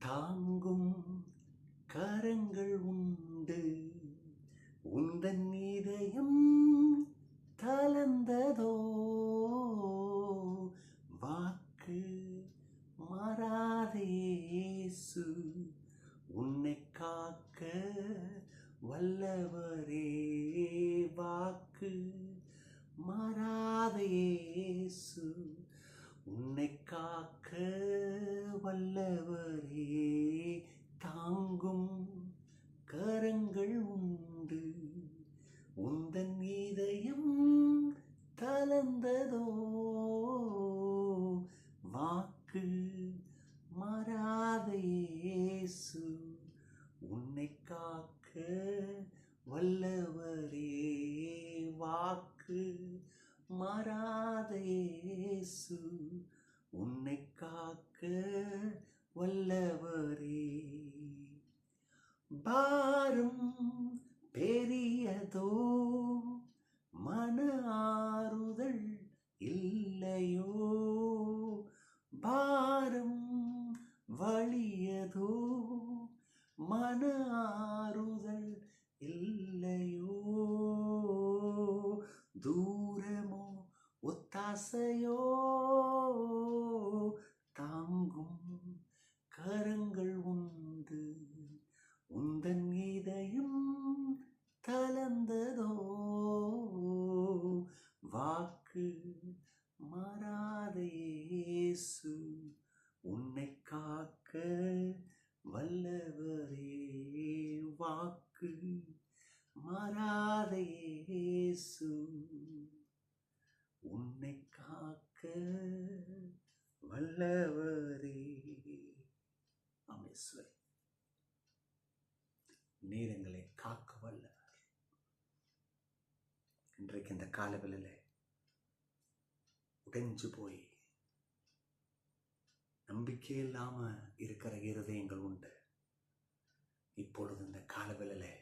தாங்கும் கரங்கள் உண்டு, உந்தன் இதயம் தளர்ந்ததோ, வாக்கு மாறாதே இயேசு, உன்னை காக்க வல்லவரே, வாக்கு மாறாதே இயேசு, உன்னை காக்க வல்லவரே, தாங்கும் கரங்கள் உண்டு, உந்தன் இதயம் தளர்ந்ததோ, வாக்கு மாறாதே இயேசு, உன்னை காக்க வல்லவரே, வாக்கு மாறாதே இயேசு, உன்னை காக்க வல்லவரே. பாரம் பெரியதோ, மன ஆறுதல் இல்லையோ, பாரம் வலியதோ, மன ஆறுதல் இல்லையோ, தூரமோ ஒத்தாசையோ, தாங்கும் கரங்கள் உண்டு, உந்தன் இதயம் தளர்ந்ததோ, வாக்கு மாறாதே இயேசு, உன்னை காக்க வல்லவரே, வாக்கு மாறாதே இயேசு, உன்னை காக்க வல்லவரே. ஆமென். நீர் எங்களை காக்க வல்லவர். இன்றைக்கு இந்த காலவெளியில் உடைஞ்சு போய் நம்பிக்கை இல்லாம இருக்கிற இருதயங்கள் உண்டு. இப்பொழுது இந்த காலவெளியில்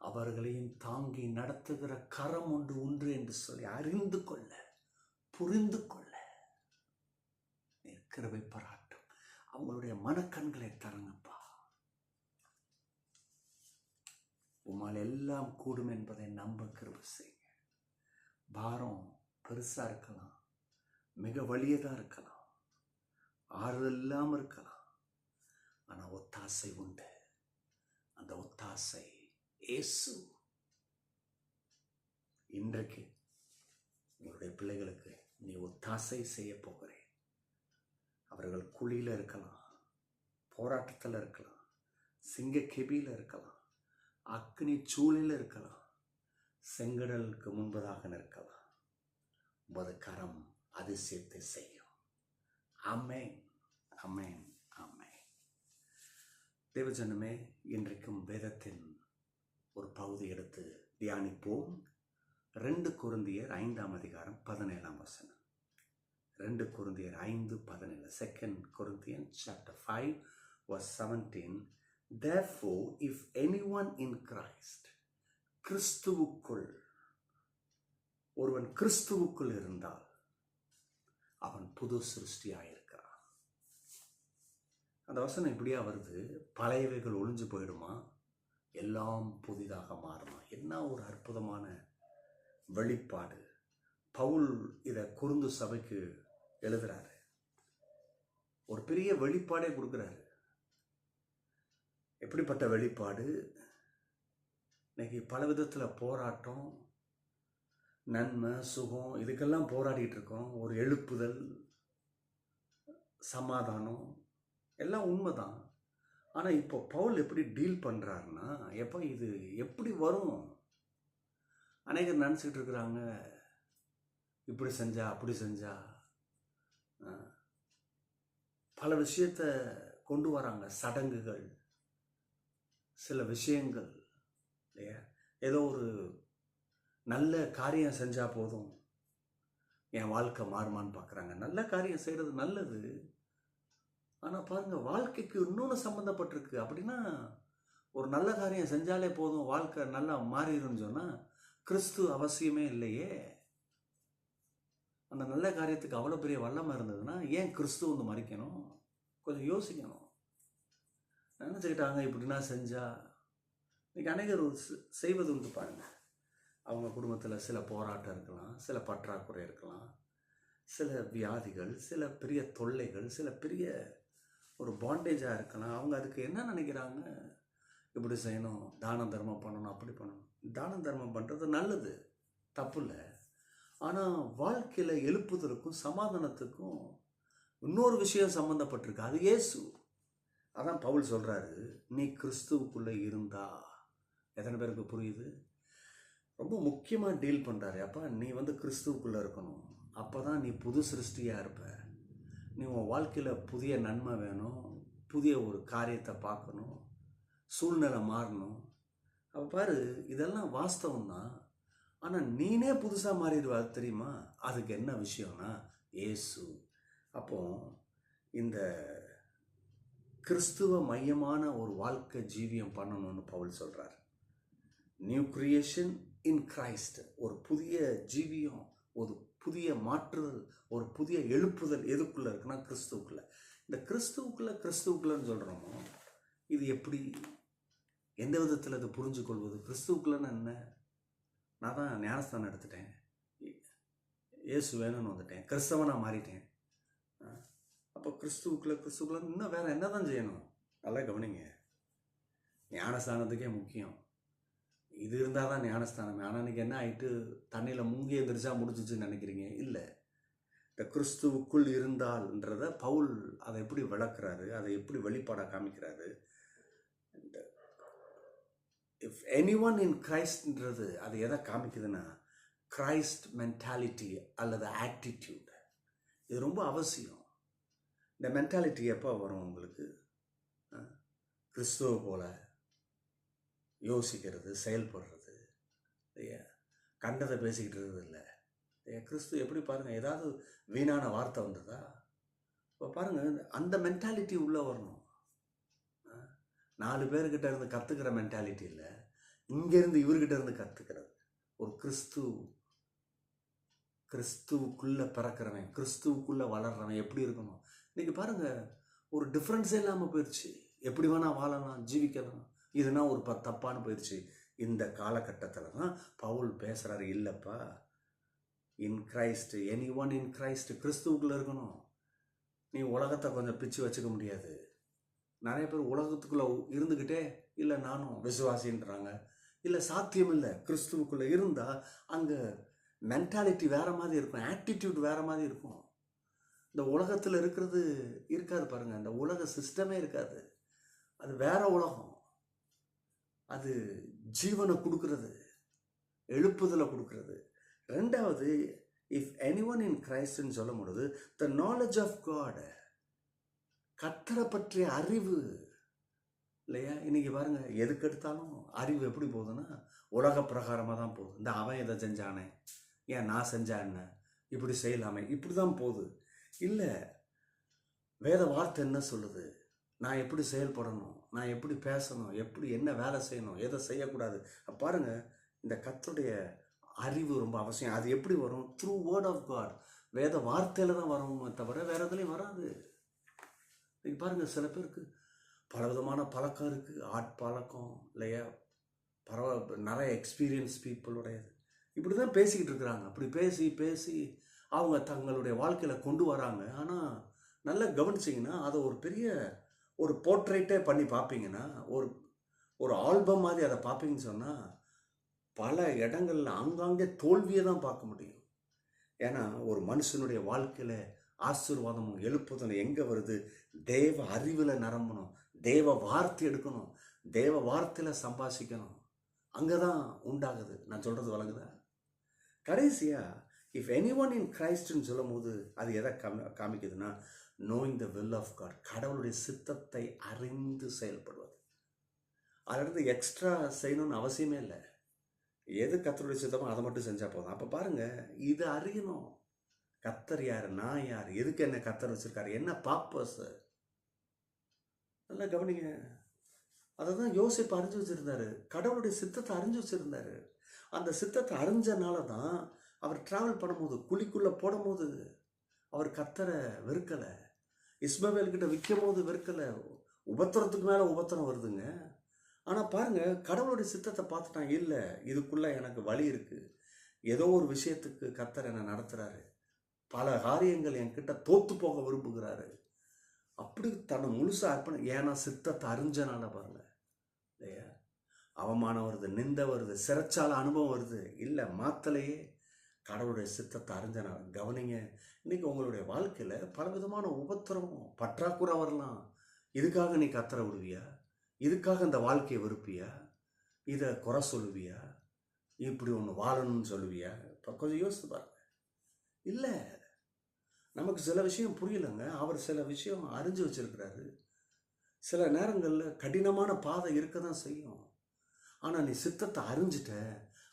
அவர்களையும் தாங்கி நடத்துகிற கரம் உண்டு என்று சொல்லி அறிந்து கொள்ள, புரிந்து கொள்ள கிருபை பாராட்டும். அவங்களுடைய மனக்கண்களை தரங்கப்பா. உம்மால் எல்லாம் கூடும் என்பதை நம்ப கிருபை செய்யுங்க. பாரம் பெருசா இருக்கலாம், மிக வலியதா இருக்கலாம், ஆறுதல் இல்லாமல் இருக்கலாம், ஆனா ஒத்தாசை உண்டு. அந்த ஒத்தாசை இயேசு. இன்றைக்கு உங்களுடைய பிள்ளைகளுக்கு நீ ஒத்தாசை செய்ய போகிறேன். அவர்கள் குழியில் இருக்கலாம், போராட்டத்தில் இருக்கலாம், சிங்க கெபியில் இருக்கலாம், அக்னி சூழில் இருக்கலாம், செங்கடலுக்கு முன்பதாக நிற்கலாம். உமது கரம் அதிசயத்தை செய்யும். ஆமென், ஆமென், ஆமென். தேவஜனமே, இன்றைக்கும் வேதத்தின் ஒரு பகுதி எடுத்து தியானிப்போம். 2 கொரிந்தியர் 5:17. 2 கொரிந்தியர் 5:17. 2 Corinthians chapter 5 verse 17. Therefore, if anyone in Christ, கிறிஸ்துவுக்குள், ஒருவன் கிறிஸ்துவுக்குள் இருந்தால் அவன் புது சிருஷ்டியாயிருக்கிறான். அந்த வசனம் இப்படியா வருது, பழையவைகள் ஒளிஞ்சு போயிடுமா, எல்லாம் புதிதாக மாறுமா. என்ன ஒரு அற்புதமான வெளிப்பாடு. பவுல் இதை கொரிந்து சபைக்கு எழுதுறாரு. ஒரு பெரிய வெளிப்பாடே கொடுக்குறாரு. எப்படிப்பட்ட வெளிப்பாடு? இன்னைக்கு பல விதத்தில் போராட்டம், நன்மை, சுகம், இதுக்கெல்லாம் போராடிட்டு இருக்கோம். ஒரு எழுப்புதல், சமாதானம் எல்லாம் உண்மைதான். ஆனால் இப்போ பவுல் எப்படி டீல் பண்ணுறாருன்னா, எப்போ இது எப்படி வரும்? அநேகர் நினச்சிக்கிட்டு இருக்கிறாங்க, இப்படி செஞ்சா அப்படி செஞ்சா பல விஷயத்த கொண்டு வராங்க. சடங்குகள், சில விஷயங்கள் இல்லையா, ஏதோ ஒரு நல்ல காரியம் செஞ்சால் போதும் என் வாழ்க்கை மாறுமான்னு பார்க்குறாங்க. நல்ல காரியம் செய்கிறது நல்லது, ஆனால் பாருங்கள், வாழ்க்கைக்கு இன்னொன்று சம்மந்தப்பட்டிருக்கு. அப்படின்னா ஒரு நல்ல காரியம் செஞ்சாலே போதும் வாழ்க்கை நல்லா மாறிடும்னு சொன்னால் கிறிஸ்து அவசியமே இல்லையே. அந்த நல்ல காரியத்துக்கு அவ்வளோ பெரிய வல்லமை இருந்ததுன்னா ஏன் கிறிஸ்து வந்து மறிக்கணும்? கொஞ்சம் யோசிக்கணும். நினச்சிக்கிட்டாங்க இப்படின்னா செஞ்சால் இன்றைக்கி அநேகர் செய்வது உண்டு பாருங்க. அவங்க குடும்பத்தில் சில போராட்டம் இருக்கலாம், சில பற்றாக்குறை இருக்கலாம், சில வியாதிகள், சில பெரிய தொல்லைகள், சில பெரிய ஒரு பாண்டேஜாக இருக்கலாம். அவங்க அதுக்கு என்ன நினைக்கிறாங்க, இப்படி செய்யணும், தானம் தர்மம் பண்ணணும், அப்படி பண்ணணும். தானம் தர்மம் பண்ணுறது நல்லது, தப்பு இல்லை. ஆனால் வாழ்க்கையில் எழுப்புதலுக்கும் சமாதானத்துக்கும் இன்னொரு விஷயம் சம்மந்தப்பட்டிருக்கு, அது இயேசு. அதான் பவுல் சொல்கிறாரு, நீ கிறிஸ்துவுக்குள்ளே இருந்தா. எத்தனை பேருக்கு புரியுது? ரொம்ப முக்கியமாக டீல் பண்ணுறாரு. அப்பா நீ கிறிஸ்துவுக்குள்ளே இருக்கணும், அப்போ தான் நீ புது சிருஷ்டியாக இருப்ப. நீ உன் வாழ்க்கையில் புதிய நன்மை வேணும், புதிய ஒரு காரியத்தை பார்க்கணும், சூழ்நிலை மாறணும். அப்போ பாரு, இதெல்லாம் வாஸ்தவம் தான். ஆனால் நீனே புதுசாக மாறிடுவா, தெரியுமா? அதுக்கு என்ன விஷயம்னா இயேசு. அப்போ இந்த கிறிஸ்துவ மையமான ஒரு வாழ்க்கை ஜீவியம் பண்ணணும்னு பவுல் சொல்கிறார். நியூ கிரியேஷன் இன் கிரைஸ்ட், ஒரு புதிய ஜீவியம், ஒரு புதிய மாற்றுதல், ஒரு புதிய எழுப்புதல் எதுக்குள்ளே இருக்குன்னா கிறிஸ்துவுக்குள்ளே. இந்த கிறிஸ்துவுக்குள்ளன்னு சொல்கிறோமோ, இது எப்படி, எந்த விதத்தில் அதை புரிஞ்சு கொள்வது? கிறிஸ்துவுக்குள்ளன்னு என்ன? நான் தான் ஞானஸ்தானம் எடுத்துட்டேன், இயேசு வேணும்னு வந்துட்டேன், கிறிஸ்தவனாக மாறிட்டேன். அப்போ கிறிஸ்துவுக்குள்ள இன்னும் வேறு என்ன தான் செய்யணும்? நல்லா கவனிங்க, ஞானஸ்தானத்துக்கே முக்கியம் இது இருந்தால் தான் ஞானஸ்தானம். ஆனால் இன்றைக்கி என்ன ஆகிட்டு, தண்ணியில் முங்கி எந்திரிச்சா முடிஞ்சிச்சுன்னு நினைக்கிறீங்க? இல்லை, இந்த கிறிஸ்துவுக்குள் இருந்தால்ன்றத பவுல் அதை எப்படி விளக்குறாரு, அதை எப்படி வெளிப்பாடாக காமிக்கிறாரு. இந்த இஃப் எனி ஒன் இன் கிரைஸ்ட்ன்றது அது எதை காமிக்குதுன்னா கிரைஸ்ட் மென்டாலிட்டி அல்லது ஆட்டிடியூட். இது ரொம்ப அவசியம். இந்த மென்டாலிட்டி எப்போ வரும் உங்களுக்கு? கிறிஸ்துவ போல யோசிக்கிறது, செயல்படுறது, இல்லையா? கண்டதை பேசிக்கிட்டு இருக்கிறது இல்லை. கிறிஸ்து எப்படி பாருங்கள், ஏதாவது வீணான வார்த்தை வந்ததா? இப்போ பாருங்கள், அந்த மென்டாலிட்டி உள்ளே வரணும். 4 பேர்கிட்ட இருந்து கற்றுக்கிற மென்டாலிட்டி இல்லை, இங்கேருந்து இவர்கிட்ட இருந்து கற்றுக்கிறது. ஒரு கிறிஸ்துவுக்குள்ளே பிறக்கிறவன், கிறிஸ்துவுக்குள்ளே வளர்றவன் எப்படி இருக்கணும்? இன்றைக்கி பாருங்கள், ஒரு டிஃப்ரென்ஸே இல்லாமல் போயிடுச்சு. எப்படி வேணால் வாழலாம், ஜீவிக்கலாம், இதுனா ஒரு தப்பான போயிடுச்சு. இந்த காலகட்டத்தில் தான் பவுல் பேசுகிறாரு, இல்லைப்பா, in Christ, any one in Christ, கிறிஸ்துவுக்குள்ளே இருக்கணும். நீ உலகத்தை கொஞ்சம் பிச்சு வச்சுக்க முடியாது. நிறைய பேர் உலகத்துக்குள்ளே இருந்துக்கிட்டே இல்லை நானும் விசுவாசின்றாங்க. இல்லை, சாத்தியம் இல்லை. கிறிஸ்துவுக்குள்ளே இருந்தால் அங்கே மென்டாலிட்டி வேறு மாதிரி இருக்கும், ஆட்டிடியூட் வேறு மாதிரி இருக்கும். இந்த உலகத்தில் இருக்கிறது இருக்காது பாருங்கள், இந்த உலக சிஸ்டமே இருக்காது. அது வேற உலகம். அது ஜீவனை கொடுக்கறது, எழுப்புதலை கொடுக்கறது. ரெண்டாவது, இஃப் எனி ஒன் இன் கிரைஸ்ட்னு சொல்லும் பொழுது த நாலேஜ் ஆஃப் காட், கர்த்தரை பற்றிய அறிவு, இல்லையா? இன்றைக்கி பாருங்கள், எதுக்கு எடுத்தாலும் அறிவு எப்படி போகுதுன்னா உலக பிரகாரமாக தான் போகுது. இந்த அவன் இதை செஞ்சானே, ஏன் நான் செஞ்சா என்ன, இப்படி செய்யலாமே, இப்படி தான் போகுது. இல்லை, வேத வார்த்தை என்ன சொல்லுது, நான் எப்படி செயல்படணும், நான் எப்படி பேசணும், எப்படி என்ன வேலை செய்யணும், எதை செய்யக்கூடாது. பாருங்கள், இந்த கர்த்தருடைய அறிவு ரொம்ப அவசியம். அது எப்படி வரும்? த்ரூ வேர்ட் ஆஃப் காட், வேத வார்த்தையில் தான் வருமே தவிர வேறு எதுலேயும் வராது. இன்றைக்கி பாருங்கள், சில பேருக்கு பலவிதமான பழக்கம் இருக்குது, ஆட்பழக்கம், இல்லையா? நிறைய எக்ஸ்பீரியன்ஸ் பீப்புளுடையது இப்படி தான் பேசிக்கிட்டு இருக்கிறாங்க. அப்படி பேசி பேசி அவங்க தங்களுடைய வாழ்க்கையில் கொண்டு வராங்க. ஆனால் நல்லா கவனிச்சிங்கன்னா அதை ஒரு பெரிய ஒரு போர்ட்ரேட்டே பண்ணி பார்ப்பீங்கன்னா, ஒரு ஆல்பம் மாதிரி அதை பார்ப்பீங்கன்னு சொன்னால் பல இடங்களில் ஆங்காங்கே தோல்வியை தான் பார்க்க முடியும். ஏன்னா ஒரு மனுஷனுடைய வாழ்க்கையில் ஆசீர்வாதமும் எழுப்புதலும் எங்கே வருது? தேவ அறிவில் நிரம்பணும், தேவ வார்த்தை எடுக்கணும், தேவ வார்த்தையில் சம்பாஷிக்கணும், அங்கே தான் உண்டாகுது. நான் சொல்கிறது வழங்குதா? கடைசியாக இஃப் எனி ஒன் இன் கிரைஸ்ட்னு சொல்லும் போது அது எதை காமிக்குதுன்னா knowing the will of God, கடவுளுடைய சித்தத்தை அறிந்து செயல்படுவது. அதிலிருந்து எக்ஸ்ட்ரா செய்யணும்னு அவசியமே இல்லை. எது கர்த்தருடைய சித்தமோ அதை மட்டும் செஞ்சால் போதும். அப்போ பாருங்கள், இது அறியணும். கர்த்தர் யார், நான் யார், எதுக்கு என்ன கர்த்தர் வச்சுருக்காரு, என்ன பர்பஸ், நல்லா கவனிங்க. அதை தான் யோசிப்பு அறிஞ்சு வச்சுருந்தாரு, கடவுளுடைய சித்தத்தை அறிஞ்சு வச்சுருந்தாரு. அந்த சித்தத்தை அறிஞ்சனால தான் அவர் ட்ராவல் பண்ணும்போது, குழிக்குள்ளே போடும்போது அவர் கர்த்தரை வெறுக்கலை, இஸ்மவேல்கிட்ட விற்கும் போது வெறுக்கலை, உபத்திரத்துக்கு மேலே உபத்திரம் வருதுங்க. ஆனால் பாருங்க, கடவுளுடைய சித்தத்தை பார்த்துட்டான். இல்லை, இதுக்குள்ள எனக்கு வழி இருக்கு. ஏதோ ஒரு விஷயத்துக்கு கர்த்தர் என்னை நடத்துறாரு. பல காரியங்கள் என்கிட்ட தோத்து போக விரும்புகிறாரு. அப்படி தன்னை முழுசாக அர்ப்பணம். ஏன்னா சித்தத்தை அறிஞ்சனால பாருங்க, இல்லையா? அவமானம் வருது, நிந்தை வருது, சிறைச்சால அனுபவம் வருது. இல்லை, மாத்தலையே கடவுளுடைய சித்தத்தை அறிஞ்சனால. கவனிங்க, இன்னைக்கு உங்களுடைய வாழ்க்கையில் பலவிதமான உபத்திரமும் பற்றாக்குறை வரலாம். இதுக்காக நீ கத்தரை விடுவியா? இதுக்காக இந்த வாழ்க்கையை வெறுப்பியா? இதை குறை சொல்லுவியா? இப்படி ஒன்று வாழணும்னு சொல்லுவியா? இப்போ கொஞ்சம் யோசித்து பாருங்க. இல்லை, நமக்கு சில விஷயம் புரியலைங்க. அவர் சில விஷயம் அறிஞ்சு வச்சிருக்கிறாரு. சில நேரங்களில் கடினமான பாதை இருக்க தான் செய்யும். ஆனால் நீ சித்தத்தை அறிஞ்சிட்ட,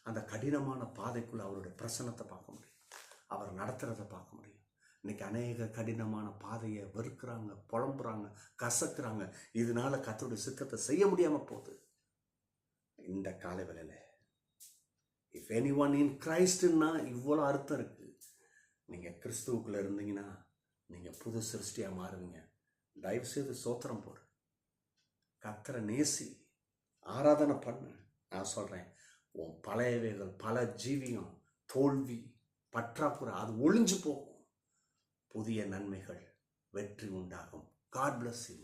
அந்த கடினமான பாதைக்குள்ள அவருடைய பிரசன்னத்தை பார்க்க முடியும். அவர் நடத்துறதை பார்க்க முடியும். இன்னைக்கு அநேக கடினமான பாதையை வெறுக்கிறாங்க, புலம்புறாங்க, கசக்குறாங்க. இதனால கர்த்தருடைய சித்தத்தை செய்ய முடியாமல் போகுது. இந்த காலை வேளையில இஃப் எனி ஒன் இன் கிரைஸ்ட்னா இவ்வளோ அர்த்தம் இருக்கு. நீங்கள் கிறிஸ்துவுக்குள்ளே இருந்தீங்கன்னா நீங்கள் புது சிருஷ்டியாக மாறுவீங்க. தயவு செய்து சோத்திரம் போடு, கர்த்தரை நேசி, ஆராதனை பண்ணு. நான் சொல்கிறேன், உன் பழையவைகள், பல ஜீவியம், தோல்வி, பற்றாக்குறை அது ஒளிஞ்சு போகும். புதிய நன்மைகள், வெற்றி உண்டாகும். God bless you.